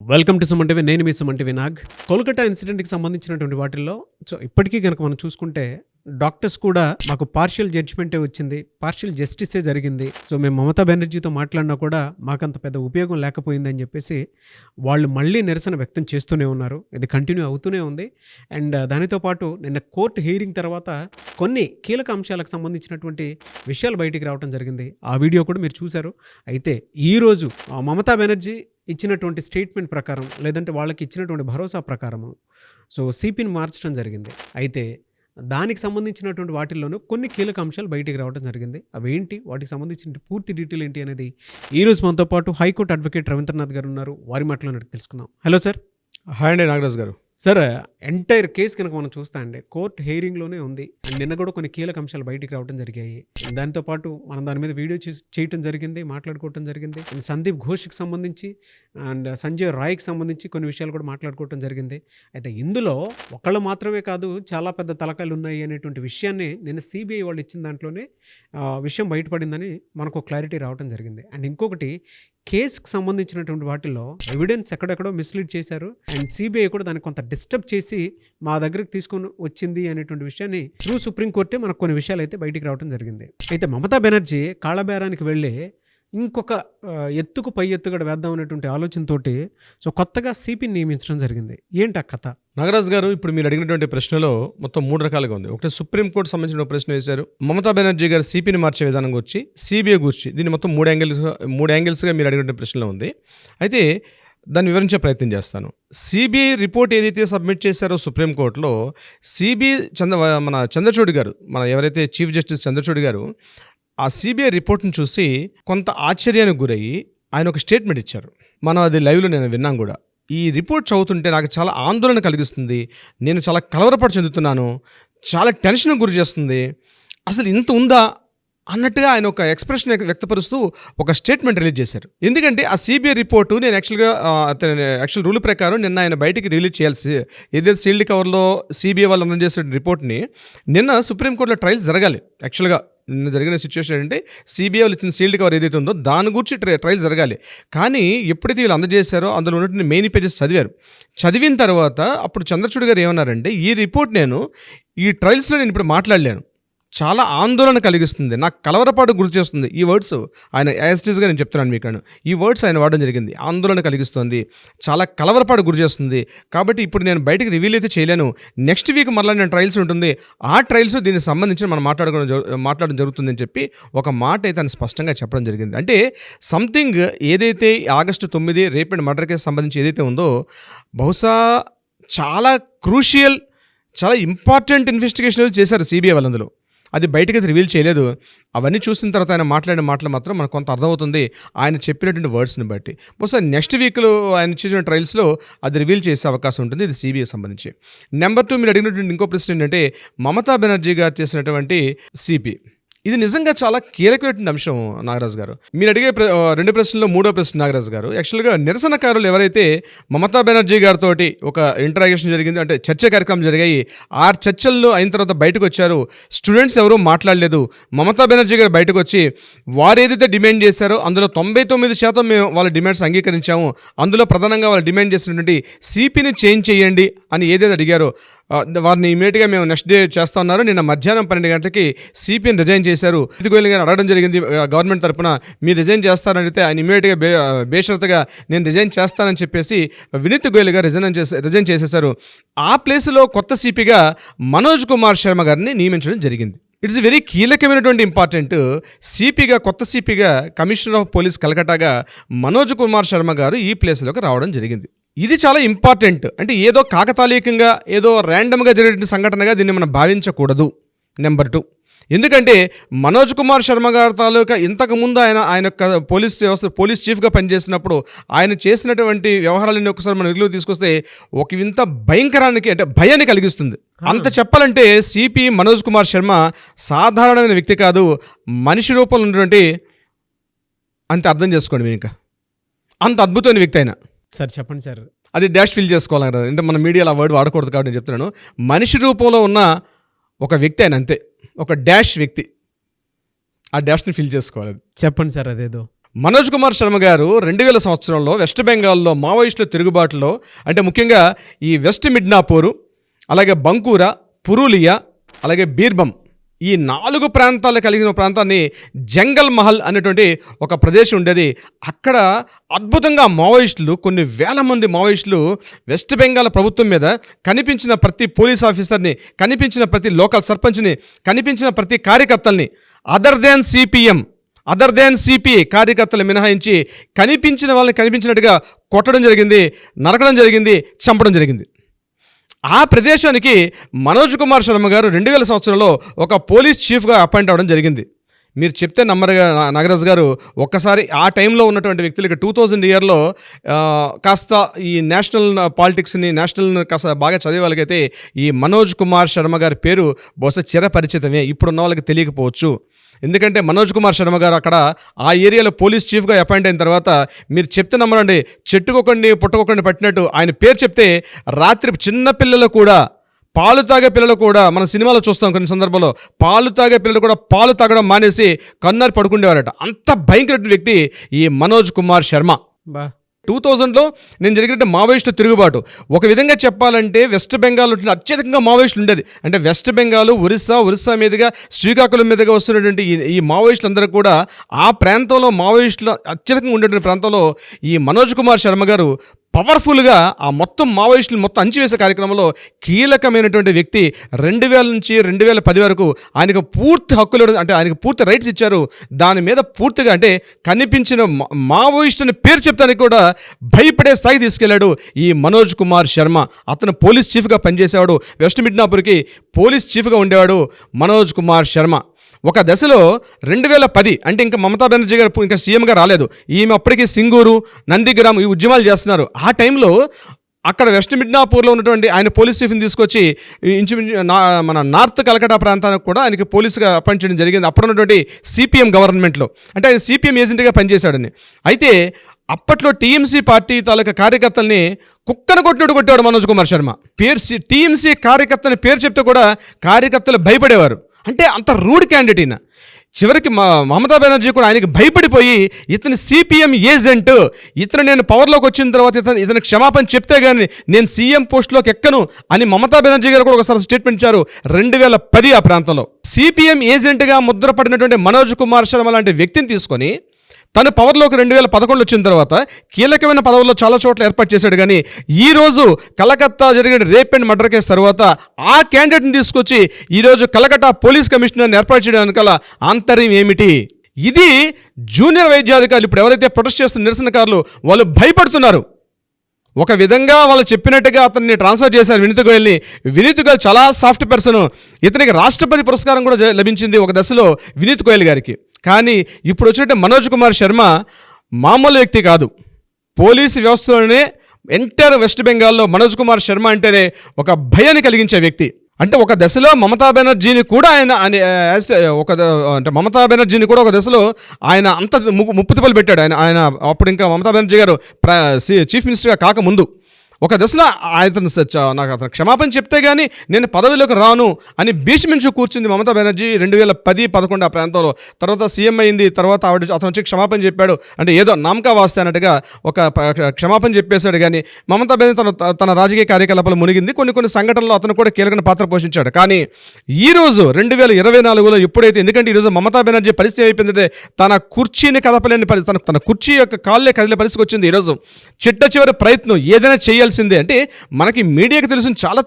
Welcome to Suman TV. నేను మీ Suman TV Nag. Kolkata ఇన్సిడెంట్కి సంబంధించినటువంటి వాటిల్లో ఇప్పటికీ కనుక మనం చూసుకుంటే డాక్టర్స్ కూడా మాకు పార్షియల్ జడ్జిమెంటే వచ్చింది, పార్షియల్ జస్టిసే జరిగింది, సో మేము మమతా బెనర్జీతో మాట్లాడినా కూడా మాకంత పెద్ద ఉపయోగం లేకపోయిందని చెప్పేసి వాళ్ళు మళ్ళీ నిరసన వ్యక్తం చేస్తూనే ఉన్నారు. ఇది కంటిన్యూ అవుతూనే ఉంది. అండ్ దానితో పాటు నిన్న కోర్టు హీరింగ్ తర్వాత కొన్ని కీలక అంశాలకు సంబంధించినటువంటి విషయాలు బయటికి రావడం జరిగింది. ఆ వీడియో కూడా మీరు చూశారు. అయితే ఈరోజు మమతా బెనర్జీ ఇచ్చినటువంటి స్టేట్మెంట్ ప్రకారం, లేదంటే వాళ్ళకి ఇచ్చినటువంటి భరోసా ప్రకారము సో సిపిని మార్చడం జరిగింది. అయితే దానికి సంబంధించినటువంటి వాటిల్లోనూ కొన్ని కీలక అంశాలు బయటికి రావడం జరిగింది. అవేంటి, వాటికి సంబంధించిన పూర్తి డీటెయిల్ ఏంటి అనేది ఈరోజు మనతో పాటు హైకోర్టు అడ్వకేట్ రవీంద్రనాథ్ గారు ఉన్నారు. వారి మాటలో తెలుసుకుందాం. Hello sir. హాయ్ అండి నాగరాజ్ గారు. సార్, ఎంటైర్ కేసు కనుక మనం చూస్తా అండి కోర్టు హెయిరింగ్లోనే ఉంది. అండ్ నిన్న కూడా కొన్ని కీలక అంశాలు బయటికి రావడం జరిగాయి. దాంతోపాటు మనం దాని మీద వీడియో చేయటం జరిగింది, మాట్లాడుకోవటం జరిగింది. అండ్ సందీప్ ఘోష్కి సంబంధించి అండ్ సంజయ్ రాయ్కి సంబంధించి కొన్ని విషయాలు కూడా మాట్లాడుకోవటం జరిగింది. అయితే ఇందులో ఒకళ్ళు మాత్రమే కాదు, చాలా పెద్ద తలకాయలు ఉన్నాయి అనేటువంటి విషయాన్ని నిన్న సిబిఐ వాళ్ళు ఇచ్చిన దాంట్లోనే విషయం బయటపడిందని మనకు క్లారిటీ రావడం జరిగింది. అండ్ ఇంకొకటి, కేసుకి సంబంధించినటువంటి వాటిల్లో ఎవిడెన్స్ ఎక్కడెక్కడో మిస్లీడ్ చేశారు. అండ్ సిబిఐ కూడా దాన్ని కొంత డిస్టర్బ్ చేసి మా దగ్గరికి తీసుకొని వచ్చింది అనేటువంటి విషయాన్ని త్రూ సుప్రీంకోర్టే మనకు కొన్ని విషయాలు అయితే బయటికి రావడం జరిగింది. అయితే మమతా బెనర్జీ కాళ్ళబేరానికి వెళ్ళి ఇంకొక ఎత్తుకు పై ఎత్తుగడ వేద్దాం అనేటువంటి ఆలోచనతోటి సో కొత్తగా సిపిని నియమించడం జరిగింది. ఏంటి ఆ కథ? నాగరాజ్ గారు, ఇప్పుడు మీరు అడిగినటువంటి ప్రశ్నలో మొత్తం 3 రకాలుగా ఉంది. ఒకటి సుప్రీంకోర్టు సంబంధించిన ప్రశ్న వేశారు. మమతా బెనర్జీ గారు సిపిని మార్చే విధానం గురించి, సిబిఐ గురించి, దీన్ని మొత్తం మూడు యాంగిల్స్గా మీరు అడిగినటువంటి ప్రశ్నలో ఉంది. అయితే దాన్ని వివరించే ప్రయత్నం చేస్తాను. సిబిఐ రిపోర్ట్ ఏదైతే సబ్మిట్ చేశారో సుప్రీంకోర్టులో, సిబిఐ మన చంద్రచూడ్ గారు, మన ఎవరైతే చీఫ్ జస్టిస్ చంద్రచూడ్ గారు ఆ సిబిఐ రిపోర్ట్ని చూసి కొంత ఆశ్చర్యానికి గురయ్యి ఆయన ఒక స్టేట్మెంట్ ఇచ్చారు. మనం అది లైవ్లో నేను విన్నాం కూడా. ఈ రిపోర్ట్ చదువుతుంటే నాకు చాలా ఆందోళన కలిగిస్తుంది, నేను చాలా కలవరపడి చెందుతున్నాను, చాలా టెన్షన్ గురి చేస్తుంది, అసలు ఇంత ఉందా అన్నట్టుగా ఆయన ఒక ఎక్స్ప్రెషన్ వ్యక్తపరుస్తూ ఒక స్టేట్మెంట్ రిలీజ్ చేశారు. ఎందుకంటే ఆ సిబిఐ రిపోర్టు నేను యాక్చువల్ రూల్ ప్రకారం నిన్న ఆయన బయటికి రిలీజ్ చేయాల్సి, ఏదైతే సీల్డ్ కవర్లో సిబిఐ వాళ్ళు అందజేసిన రిపోర్ట్ని నిన్న సుప్రీంకోర్టులో ట్రయల్స్ జరగాలి. యాక్చువల్గా నిన్న జరిగిన సిచ్యువేషన్ ఏంటంటే సిబిఐ వాళ్ళు ఇచ్చిన సీల్డ్ కవర్ ఏదైతే ఉందో దాని గురించి ట్రయల్స్ జరగాలి. కానీ ఎప్పుడైతే వీళ్ళు అందజేశారో అందులో ఉన్నటువంటి మెయిన్ పేజెస్ చదివారు. చదివిన తర్వాత అప్పుడు చంద్రచూడ్ గారు ఏమన్నారంటే, ఈ రిపోర్ట్ నేను ఈ ట్రయల్స్లో నేను ఇప్పుడు మాట్లాడలేను, చాలా ఆందోళన కలిగిస్తుంది, నాకు కలవరపాటు గురి చేస్తుంది. ఈ వర్డ్స్ ఆయన యాజిటీస్గా నేను చెప్తున్నాను మీకు, ఈ వర్డ్స్ ఆయన వాడడం జరిగింది. ఆందోళన కలిగిస్తుంది, చాలా కలవరపాటు గురి చేస్తుంది, కాబట్టి ఇప్పుడు నేను బయటకు రివీల్ అయితే చేయలేను. నెక్స్ట్ వీక్ మళ్ళీ నేను ట్రయల్స్ ఉంటుంది, ఆ ట్రయల్స్ దీనికి సంబంధించి మనం మాట్లాడడం జరుగుతుందని చెప్పి ఒక మాట అయితే ఆయన స్పష్టంగా చెప్పడం జరిగింది. అంటే సంథింగ్ ఏదైతే August 9 rape and murder case సంబంధించి ఏదైతే ఉందో, బహుశా చాలా క్రూషియల్, చాలా ఇంపార్టెంట్ ఇన్వెస్టిగేషన్ చేశారు సిబిఐ వాళ్ళు. అందులో అది బయటకి రివీల్ చేయలేదు. అవన్నీ చూసిన తర్వాత ఆయన మాట్లాడిన మాటలు మాత్రం మనకు కొంత అర్థమవుతుంది ఆయన చెప్పినటువంటి వర్డ్స్ని బట్టి. బహుశా నెక్స్ట్ వీక్లో ఆయన ఇచ్చిన ట్రయల్స్లో అది రివీల్ చేసే అవకాశం ఉంటుంది. ఇది సిబిఐ సంబంధించి. నెంబర్ 2, మీరు అడిగినటువంటి ఇంకో ప్రశ్న ఏంటంటే, మమతా బెనర్జీ గారు చేసినటువంటి సిపి, ఇది నిజంగా చాలా కీలకమైనటువంటి అంశం నాగరాజ్ గారు. మీరు అడిగే 2 ప్రశ్నల్లో 3వ ప్రశ్న నాగరాజ్ గారు, యాక్చువల్గా నిరసనకారులు ఎవరైతే మమతా బెనర్జీ గారితో ఒక ఇంటరాగేషన్ జరిగింది, అంటే చర్చ కార్యక్రమం జరిగాయి, ఆ చర్చల్లో అయిన తర్వాత బయటకు వచ్చారు, స్టూడెంట్స్ ఎవరూ మాట్లాడలేదు. మమతా బెనర్జీ గారు బయటకు వచ్చి వారు ఏదైతే డిమాండ్ చేశారో అందులో 99% మేము వాళ్ళ డిమాండ్స్ అంగీకరించాము, అందులో ప్రధానంగా వాళ్ళు డిమాండ్ చేసినటువంటి సిపిని చేంజ్ చేయండి అని ఏదైతే అడిగారో వారిని ఇమీడియట్గా మేము నెక్స్ట్ డే చేస్తా ఉన్నారు. నిన్న మధ్యాహ్నం 12 గంటలకి సిపిని రిజైన్ చేశారు. వినీత్ గోయల్ గారు అడగడం జరిగింది గవర్నమెంట్ తరఫున, మీరు రిజైన్ చేస్తారని అడిగితే ఆయన ఇమీడియట్గా బేషరతుగా నేను రిజైన్ చేస్తానని చెప్పేసి వినీత్ గోయల్ గారు రిజైన్ చేసేశారు. ఆ ప్లేస్లో కొత్త సిపిగా మనోజ్ కుమార్ శర్మ గారిని నియమించడం జరిగింది. ఇట్స్ వెరీ కీలకమైనటువంటి ఇంపార్టెంట్. సిపిగా, కొత్త సిపిగా, కమిషనర్ ఆఫ్ పోలీస్ కలకట్టాగా మనోజ్ కుమార్ శర్మ గారు ఈ ప్లేస్లోకి రావడం జరిగింది. ఇది చాలా ఇంపార్టెంట్. అంటే ఏదో కాకతాళీయంగా, ఏదో ర్యాండమ్గా జరిగిన సంఘటనగా దీన్ని మనం భావించకూడదు. నెంబర్ 2, ఎందుకంటే మనోజ్ కుమార్ శర్మ గారి తాలూకా ఇంతకుముందు ఆయన యొక్క పోలీస్ చీఫ్గా పనిచేసినప్పుడు ఆయన చేసినటువంటి వ్యవహారాలన్నీ ఒకసారి మనం ఎదుగులోకి తీసుకొస్తే ఒక వింత భయంకరానికి, అంటే భయాన్ని కలిగిస్తుంది. అంత చెప్పాలంటే సిపి మనోజ్ కుమార్ శర్మ సాధారణమైన వ్యక్తి కాదు, మనిషి రూపంలో ఉన్నటువంటి, అంత అర్థం చేసుకోండి మీరు, ఇంకా అంత అద్భుతమైన వ్యక్తి అయినా. సార్ చెప్పండి సార్. అది డాష్ ఫిల్ చేసుకోవాలి, అంటే మన మీడియాలో ఆ వర్డ్ వాడకూడదు కాబట్టి నేను చెప్తున్నాను. మనిషి రూపంలో ఉన్న ఒక వ్యక్తి అయినా, అంతే, ఒక డాష్ వ్యక్తి. ఆ డాష్ని ఫిల్ చేసుకోవాలి. చెప్పండి సార్. అదేదో మనోజ్ కుమార్ శర్మ గారు 2000 సంవత్సరంలో వెస్ట్ బెంగాల్లో మావోయిస్టుల తిరుగుబాటులో, అంటే ముఖ్యంగా ఈ వెస్ట్ మిడ్నాపూర్, అలాగే బంకూరా, పురూలియా, అలాగే బీర్బం, ఈ 4 ప్రాంతాలు కలిగిన ప్రాంతాన్ని జంగల్ మహల్ అనేటువంటి ఒక ప్రదేశం ఉండేది. అక్కడ అద్భుతంగా మావోయిస్టులు, కొన్ని వేల మంది మావోయిస్టులు వెస్ట్ బెంగాల్ ప్రభుత్వం మీద కనిపించిన ప్రతి పోలీస్ ఆఫీసర్ని, కనిపించిన ప్రతి లోకల్ సర్పంచ్ని, కనిపించిన ప్రతి కార్యకర్తల్ని, అదర్ దాన్ సిపిఐ కార్యకర్తలు మినహాయించి కనిపించిన వాళ్ళని కనిపించినట్టుగా కొట్టడం జరిగింది, నరకడం జరిగింది, చంపడం జరిగింది. ఆ ప్రదేశానికి మనోజ్ కుమార్ శర్మ గారు 2000 సంవత్సరంలో ఒక పోలీస్ చీఫ్గా అపాయింట్ అవ్వడం జరిగింది. మీరు చెప్తే నమ్మరుగా నాగరాజు గారు, ఒక్కసారి ఆ టైంలో ఉన్నటువంటి వ్యక్తులకి 2000 ఇయర్లో కాస్త ఈ నేషనల్ పాలిటిక్స్ని, నేషనల్ కాస్త బాగా చదివే వాళ్ళకైతే ఈ మనోజ్ కుమార్ శర్మ గారి పేరు బహుశా చిరపరిచితమే, ఇప్పుడున్న వాళ్ళకి తెలియకపోవచ్చు. ఎందుకంటే మనోజ్ కుమార్ శర్మ గారు అక్కడ ఆ ఏరియాలో పోలీస్ చీఫ్గా అపాయింట్ అయిన తర్వాత, మీరు చెప్తే నమ్మరండి, చెట్టుకొకండి పుట్టకొకండి పట్టినట్టు ఆయన పేరు చెప్తే రాత్రి చిన్న పిల్లలు కూడా, పాలు తాగే పిల్లలు కూడా, మన సినిమాలో చూస్తాం కొన్ని సందర్భంలో, పాలు తాగే పిల్లలు కూడా పాలు తాగడం మానేసి కన్నారి పడుకుండేవారట. అంత భయంకరమైన వ్యక్తి ఈ మనోజ్ కుమార్ శర్మ. 2000లో నేను జరిగినట్టు మావోయిస్టు తిరుగుబాటు, ఒక విధంగా చెప్పాలంటే వెస్ట్ బెంగాల్ అత్యధికంగా మావోయిస్టులు ఉండేది. అంటే వెస్ట్ బెంగాల్, ఒరిస్సా మీదుగా శ్రీకాకుళం మీదుగా వస్తున్నటువంటి ఈ మావోయిస్టులు అందరూ కూడా ఆ ప్రాంతంలో మావోయిస్టులు అత్యధికంగా ఉండేటువంటి ప్రాంతంలో ఈ మనోజ్ కుమార్ శర్మ గారు పవర్ఫుల్గా ఆ మొత్తం మావోయిస్టులు మొత్తం అంచివేసే కార్యక్రమంలో కీలకమైనటువంటి వ్యక్తి. 2000 నుంచి 2010 వరకు ఆయనకు పూర్తి హక్కులు, అంటే ఆయనకు పూర్తి రైట్స్ ఇచ్చారు. దాని మీద పూర్తిగా, అంటే కనిపించిన మావోయిస్టుని పేరు చెప్తానికి కూడా భయపడే స్థాయికి తీసుకెళ్లాడు ఈ మనోజ్ కుమార్ శర్మ. అతను పోలీస్ చీఫ్గా పనిచేసేవాడు, వెస్ట్ మిడ్నాపూర్కి పోలీస్ చీఫ్గా ఉండేవాడు మనోజ్ కుమార్ శర్మ. ఒక దశలో 2010, అంటే ఇంకా మమతా బెనర్జీ గారు ఇంకా సీఎంగా రాలేదు, ఈమె అప్పటికి సింగూరు, నందిగ్రామ్ ఈ ఉద్యమాలు చేస్తున్నారు. ఆ టైంలో అక్కడ వెస్ట్ మిడ్నాపూర్లో ఉన్నటువంటి ఆయన పోలీస్ చీఫ్ని తీసుకొచ్చి ఇంచుమించు మన నార్త్ కలకటా ప్రాంతానికి కూడా ఆయనకి పోలీసుగా అపాయింట్ చేయడం జరిగింది, అప్పుడున్నటువంటి సిపిఎం గవర్నమెంట్లో. అంటే ఆయన సిపిఎం ఏజెంట్గా పనిచేశాడని. అయితే అప్పట్లో టీఎంసీ పార్టీ తాలూకా కార్యకర్తల్ని కుక్కను కొట్టాడు మనోజ్ కుమార్ శర్మ. టీఎంసీ కార్యకర్తని పేరు చెప్తే కూడా కార్యకర్తలు భయపడేవారు. అంటే అంత రూడ్ క్యాండిడేట్ ఈయన. చివరికి మమతా బెనర్జీ కూడా ఆయనకి భయపడిపోయి, ఇతని సిపిఎం ఏజెంట్, ఇతను నేను పవర్లోకి వచ్చిన తర్వాత ఇతను క్షమాపణ చెప్తే కానీ నేను సీఎం పోస్ట్లోకి ఎక్కను అని మమతా బెనర్జీ గారు కూడా ఒకసారి స్టేట్మెంట్ ఇచ్చారు 2010 ఆ ప్రాంతంలో. సిపిఎం ఏజెంట్గా ముద్రపడినటువంటి మనోజ్ కుమార్ శర్మ లాంటి వ్యక్తిని తీసుకొని తను పవర్లోకి 2011 వచ్చిన తర్వాత కీలకమైన పదవుల్లో చాలా చోట్ల ఏర్పాటు చేశాడు. కానీ ఈరోజు కలకత్తా జరిగిన రేప్ అండ్ మర్డర్ కేసు తర్వాత ఆ క్యాండిడేట్ని తీసుకొచ్చి ఈరోజు కలకత్తా పోలీస్ కమిషనర్ని ఏర్పాటు చేయడానికల ఆంతర్యం ఏమిటి? ఇది జూనియర్ వైద్యాధికారులు ఇప్పుడు ఎవరైతే ప్రొటెస్ట్ చేస్తున్న నిరసనకారులు వాళ్ళు భయపడుతున్నారు. ఒక విధంగా వాళ్ళు చెప్పినట్టుగా అతన్ని ట్రాన్స్ఫర్ చేశారు వినీత్ గోయల్ని. వినీత్ గోయల్ చాలా సాఫ్ట్ పర్సన్, ఇతనికి రాష్ట్రపతి పురస్కారం కూడా లభించింది ఒక దశలో వినీత్ గోయల్ గారికి. కానీ ఇప్పుడు వచ్చినట్టు మనోజ్ కుమార్ శర్మ మామూలు వ్యక్తి కాదు. పోలీసు వ్యవస్థలోనే ఎంటైర్ వెస్ట్ బెంగాల్లో మనోజ్ కుమార్ శర్మ అంటేనే ఒక భయాన్ని కలిగించే వ్యక్తి. అంటే ఒక దశలో మమతా బెనర్జీని కూడా మమతా బెనర్జీని కూడా ఒక దశలో ఆయన అంత ముప్పుతిప్పలు పెట్టాడు. ఆయన అప్పుడు ఇంకా మమతా బెనర్జీ గారు చీఫ్ మినిస్టర్గా కాకముందు ఒక దశలో నాకు అతను క్షమాపణ చెప్తే కానీ నేను పదవిలోకి రాను అని భీష్మించు కూర్చుంది మమతా బెనర్జీ 2010-11 ఆ ప్రాంతంలో. తర్వాత సీఎం అయింది. తర్వాత అతను వచ్చి క్షమాపణ చెప్పాడు, అంటే ఏదో నామకా వాస్తే అన్నట్టుగా ఒక క్షమాపణ చెప్పేశాడు. కానీ మమతా బెనర్జీ తన రాజకీయ కార్యకలాపాలు మునిగింది. కొన్ని సంఘటనలో అతను కూడా కీలకమైన పాత్ర పోషించాడు. కానీ ఈరోజు 2024లో ఎప్పుడైతే, ఎందుకంటే ఈరోజు మమతా బెనర్జీ పరిస్థితి అయిపోయిందంటే తన కుర్చీని కదపలేని పరిస్థితి, తన కుర్చీ యొక్క కాళ్ళే కదిలే పరిస్థితి వచ్చింది. ఈరోజు చిట్ట చివరి ప్రయత్నం ఏదైనా చేయాలి. అంటే మనకి మీడియాకి తెలిసిన చాలా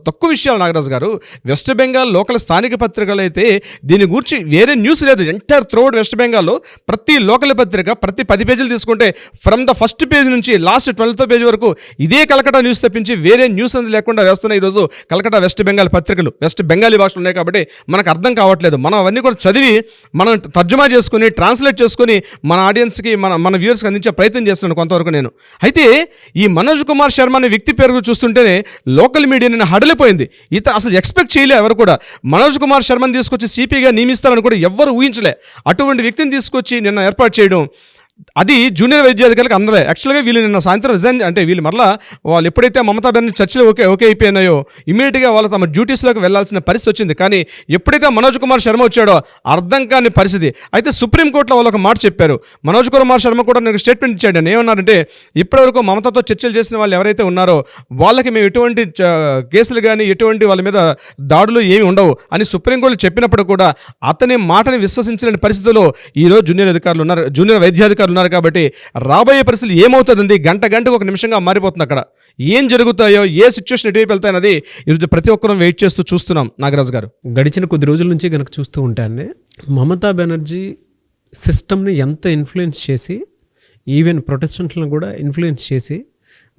తక్కువ విషయాలు నాగరాజు గారు. వెస్ట్ బెంగాల్ లోకల్ స్థానిక పత్రికలు అయితే దీని గురించి వేరే న్యూస్ లేదు. ఎంటైర్ త్రూఅవుట్ వెస్ట్ బెంగాల్లో ప్రతి లోకల్ పత్రిక ప్రతి 10 పేజీలు తీసుకుంటే ఫ్రమ్ ద ఫస్ట్ పేజ్ నుంచి లాస్ట్ 12th పేజ్ వరకు ఇదే కలకటా న్యూస్ తప్పించి వేరే న్యూస్ అనేది లేకుండా వేస్తున్నాయి ఈరోజు కలకటా వెస్ట్ బెంగాల్ పత్రికలు. వెస్ట్ బెంగాలీ భాషలు ఉన్నాయి కాబట్టి మనకు అర్థం కావట్లేదు. మనం అవన్నీ కూడా చదివి మనం తర్జుమా చేసుకుని ట్రాన్స్లేట్ చేసుకుని మన ఆడియన్స్కి మన వ్యూవర్స్కి అందించే ప్రయత్నం చేస్తున్నాను కొంతవరకు నేను. అయితే ఈ మనోజ్ కుమార్ శర్మ అనే వ్యక్తి పేరు చూస్తుంటేనే లోకల్ మీడియా నిన్న హడలిపోయింది. అసలు ఎక్స్పెక్ట్ చేయలే ఎవరు కూడా. మనోజ్ కుమార్ శర్మని తీసుకొచ్చి సిపిగా నియమిస్తారని కూడా ఎవ్వరు ఊహించలే. అటువంటి వ్యక్తిని తీసుకొచ్చి నిన్న ఏర్పాటు చేయడం అది జూనియర్ వైద్య అధికారులకు అందలే. యాక్చువల్గా వీళ్ళు నిన్న సాయంత్రం రిజైన్ అంటే వీళ్ళు మరలా వాళ్ళు ఎప్పుడైతే మమతా బెనర్జీ చర్చలు ఓకే అయిపోయినాయో ఇమీడియట్గా వాళ్ళు తమ డ్యూటీస్లోకి వెళ్లాల్సిన పరిస్థితి వచ్చింది. కానీ ఎప్పుడైతే మనోజ్ కుమార్ శర్మ వచ్చాడో అర్థం కాని పరిస్థితి. అయితే సుప్రీంకోర్టులో వాళ్ళు ఒక మాట చెప్పారు. మనోజ్ కుమార్ శర్మ కూడా నాకు స్టేట్మెంట్ ఇచ్చాడు. ఏమన్నారంటే ఇప్పటివరకు మమతాతో చర్చలు చేసిన వాళ్ళు ఎవరైతే ఉన్నారో వాళ్ళకి మేము ఎటువంటి కేసులు కానీ ఎటువంటి వాళ్ళ మీద దాడులు ఏమి ఉండవు అని సుప్రీంకోర్టు చెప్పినప్పుడు కూడా అతని మాటని విశ్వసించలేని పరిస్థితుల్లో ఈరోజు జూనియర్ వైద్యాధికారులు ఉన్నారు. కాబట్టి రాబోయే పరిస్థితులు ఏమవుతుందండి, గంటకు ఒక నిమిషంగా మారిపోతుంది. అక్కడ ఏం జరుగుతాయో, ఏ సిచ్యువేషన్ ఎటువైపు వెళ్తాయన్నది ఈరోజు ప్రతి ఒక్కరూ వెయిట్ చేస్తూ చూస్తున్నాం. నాగరాజు గారు, గడిచిన కొద్ది రోజుల నుంచి కనుక చూస్తూ ఉంటానే మమతా బెనర్జీ సిస్టమ్ని ఎంత ఇన్ఫ్లుయెన్స్ చేసి, ఈవెన్ ప్రొటెస్టెంట్లను కూడా ఇన్ఫ్లుయెన్స్ చేసి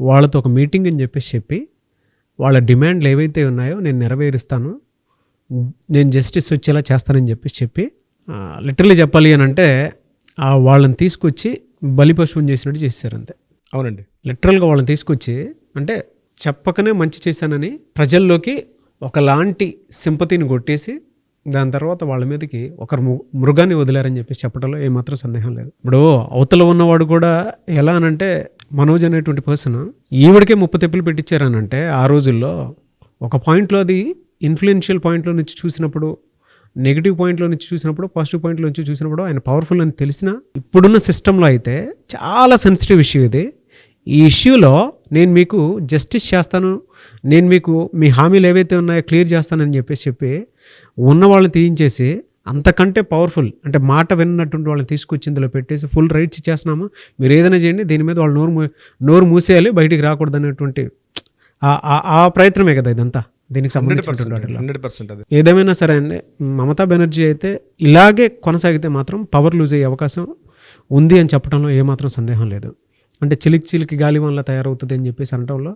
వాళ్ళతో ఒక మీటింగ్ అని చెప్పి వాళ్ళ డిమాండ్లు ఏవైతే ఉన్నాయో నేను నెరవేరుస్తాను, నేను జస్టిస్ వచ్చేలా చేస్తానని చెప్పి లిటరలీ చెప్పాలి అని అంటే వాళ్ళని తీసుకొచ్చి బలిపశువుని చేసినట్టు చేశారు అంతే. అవునండి, లిటరల్గా వాళ్ళని తీసుకొచ్చి అంటే చెప్పకనే మంచి చేశానని ప్రజల్లోకి ఒకలాంటి సింపతిని కొట్టేసి దాని తర్వాత వాళ్ళ మీదకి ఒకరు మృగాన్ని వదిలారని చెప్పడంలో ఏమాత్రం సందేహం లేదు. ఇప్పుడు అవతల ఉన్నవాడు కూడా ఎలా అనంటే మనోజ్ అనేటువంటి పర్సన్ ఈవిడికే 30 తెప్పులు పెట్టించారనంటే ఆ రోజుల్లో ఒక పాయింట్లో అది ఇన్ఫ్లుయెన్షియల్ పాయింట్లో నుంచి చూసినప్పుడు, నెగిటివ్ పాయింట్లో నుంచి చూసినప్పుడు, పాజిటివ్ పాయింట్లో నుంచి చూసినప్పుడు ఆయన పవర్ఫుల్ అని తెలిసిన ఇప్పుడున్న సిస్టంలో అయితే చాలా సెన్సిటివ్ ఇష్యూ ఇది. ఈ ఇష్యూలో నేను మీకు జస్టిస్ చేస్తాను, నేను మీకు మీ హామీలు ఏవైతే ఉన్నాయో క్లియర్ చేస్తానని చెప్పి ఉన్న వాళ్ళని తీయించేసి అంతకంటే పవర్ఫుల్ అంటే మాట విన్నటువంటి వాళ్ళని తీసుకొచ్చి ఇందులో పెట్టేసి ఫుల్ రైట్స్ ఇచ్చేస్తున్నాము, మీరు ఏదైనా చేయండి, దీని మీద వాళ్ళు నోరు మూసేయాలి, బయటికి రాకూడదు అనేటువంటి ఆ ప్రయత్నమే కదా ఇదంతా. దీనికి సంబంధించిన ఏదేమైనా సరే అండి, మమతా బెనర్జీ అయితే ఇలాగే కొనసాగితే మాత్రం పవర్ లూజ్ అయ్యే అవకాశం ఉంది అని చెప్పడంలో ఏమాత్రం సందేహం లేదు. అంటే చిలికి గాలి వల్ల తయారవుతుంది అని చెప్పేసి అనడంలో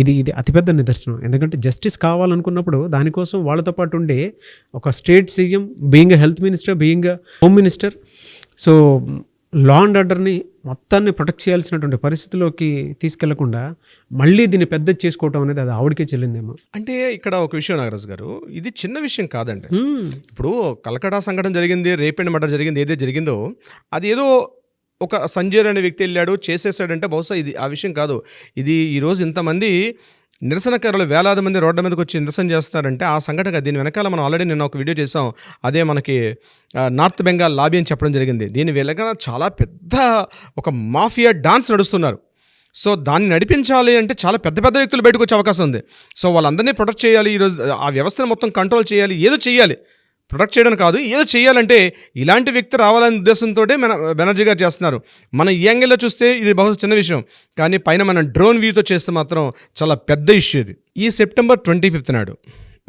ఇది అతిపెద్ద నిదర్శనం. ఎందుకంటే జస్టిస్ కావాలనుకున్నప్పుడు దానికోసం వాళ్ళతో పాటు ఉండి ఒక state CM, being health minister, being home minister, so law and ఆర్డర్ని మొత్తాన్ని ప్రొటెక్ట్ చేయాల్సినటువంటి పరిస్థితిలోకి తీసుకెళ్లకుండా మళ్ళీ దీన్ని పెద్ద చేసుకోవటం అనేది అది ఆవిడకే చెల్లిందేమో. అంటే ఇక్కడ ఒక విషయం నాగరాజు గారు, ఇది చిన్న విషయం కాదండి. ఇప్పుడు కలకడా సంఘటన జరిగింది, రేప్ అండ్ మర్డర్ జరిగింది, ఏదైతే జరిగిందో అది ఏదో ఒక సంజయ్ అనే వ్యక్తి వెళ్ళాడు చేసేసాడంటే బహుశా ఇది ఆ విషయం కాదు. ఇది ఈరోజు ఇంతమంది నిరసనకారులు వేలాది మంది రోడ్ల మీదకి వచ్చి నిరసన చేస్తారంటే ఆ సంఘటన. దీని వెనకాల మనం ఆల్రెడీ నిన్న ఒక వీడియో చేసాం. అదే మనకి నార్త్ బెంగాల్ లాబీ అని చెప్పడం జరిగింది. దీని వెనకాల చాలా పెద్ద ఒక మాఫియా డాన్స్ నడుస్తున్నారు. సో దాన్ని నడిపించాలి అంటే చాలా పెద్ద వ్యక్తులు బయటకు వచ్చే అవకాశం ఉంది. సో వాళ్ళందరినీ ప్రొటెక్ట్ చేయాలి, ఈరోజు ఆ వ్యవస్థను మొత్తం కంట్రోల్ చేయాలి, ఏదో చేయాలి. ప్రొటెక్ట్ చేయడం కాదు, ఏదో చేయాలంటే ఇలాంటి వ్యక్తి రావాలనే ఉద్దేశంతో బెనర్జీ గారు చేస్తున్నారు. మనం ఈ యాంగిల్లో చూస్తే ఇది బహుశా చిన్న విషయం, కానీ పైన మనం డ్రోన్ వ్యూతో చేస్తే మాత్రం చాలా పెద్ద ఇష్యూ ఇది. ఈ సెప్టెంబర్ 25th నాడు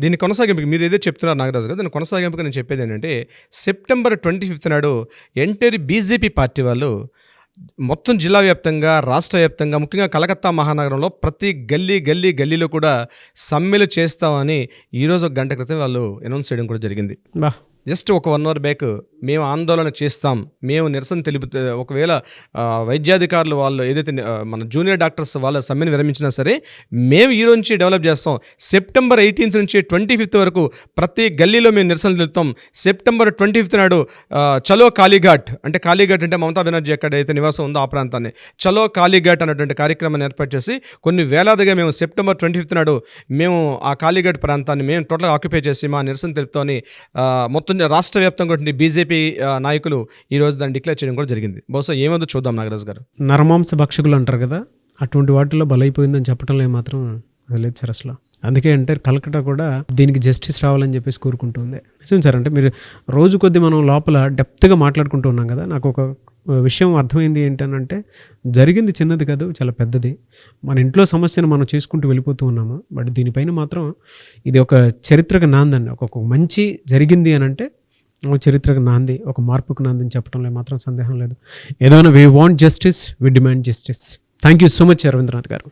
దీని కొనసాగింపుకి మీరు ఏదో చెప్తున్నారు నాగరాజు గారు, దాని కొనసాగింపుగా నేను చెప్పేది ఏంటంటే సెప్టెంబర్ 25th నాడు ఎంటైర్ బీజేపీ పార్టీ వాళ్ళు మొత్తం జిల్లా వ్యాప్తంగా, రాష్ట్ర వ్యాప్తంగా, ముఖ్యంగా కలకత్తా మహానగరంలో ప్రతి గల్లీలో కూడా సమ్మెలు చేస్తామని ఈరోజు 1 గంట క్రితం వాళ్ళు అనౌన్స్ చేయడం కూడా జరిగింది. జస్ట్ ఒక 1 hour బ్యాక్ మేము ఆందోళన చేస్తాం, మేము నిరసన తెలిపితే ఒకవేళ వైద్యాధికారులు వాళ్ళు ఏదైతే మన జూనియర్ డాక్టర్స్ వాళ్ళ సమ్మెను విరమించినా సరే మేము ఈ రోజు నుంచి డెవలప్ చేస్తాం. సెప్టెంబర్ 18th నుంచి 25th వరకు ప్రతి గల్లీలో మేము నిరసన తెలుపుతాం. సెప్టెంబర్ 25th నాడు చలో కాళీఘాట్ అంటే మమతా బెనర్జీ ఎక్కడైతే నివాసం ఉందో ఆ ప్రాంతాన్ని చలో కాళీఘాట్ అనేటువంటి కార్యక్రమాన్ని ఏర్పాటు చేసి కొన్ని వేలాదిగా మేము సెప్టెంబర్ 25th నాడు మేము ఆ కాళీఘాట్ ప్రాంతాన్ని మేము టోటల్గా ఆక్యుపై చేసి మా నిరసన తెలుపుతామని మొత్తం రాష్ట్ర వ్యాప్తంగా బీజేపీ నాయకులు ఈ రోజు దాన్ని డిక్లేర్ చేయడం కూడా జరిగింది. బహుశా ఏమో చూద్దాం నాగరాజు గారు. నరమాంస భక్షకులు అంటారు కదా, అటువంటి వాటిలో బలైపోయిందని చెప్పడంలో ఏమాత్రం లేదు సార్ అసలు. అందుకే అంటే కలకటా కూడా దీనికి జస్టిస్ రావాలని చెప్పేసి కోరుకుంటుంది. నిజం సార్, అంటే మీరు రోజు కొద్ది మనం లోపల డెప్త్గా మాట్లాడుకుంటూ ఉన్నాం కదా, నాకు ఒక విషయం అర్థమైంది ఏంటనంటే జరిగింది చిన్నది కాదు, చాలా పెద్దది. మన ఇంట్లో సమస్యను మనం చేసుకుంటూ వెళ్ళిపోతూ ఉన్నాము. బట్ దీనిపైన మాత్రం ఇది ఒక చరిత్రకు నాందండి. ఒక మంచి జరిగింది అని అంటే ఒక చరిత్రకు నాంది, ఒక మార్పుకు నాంది అని చెప్పడంలో మాత్రం సందేహం లేదు. ఏదైనా we want justice, we demand justice. Thank you so much Ravindranath గారు.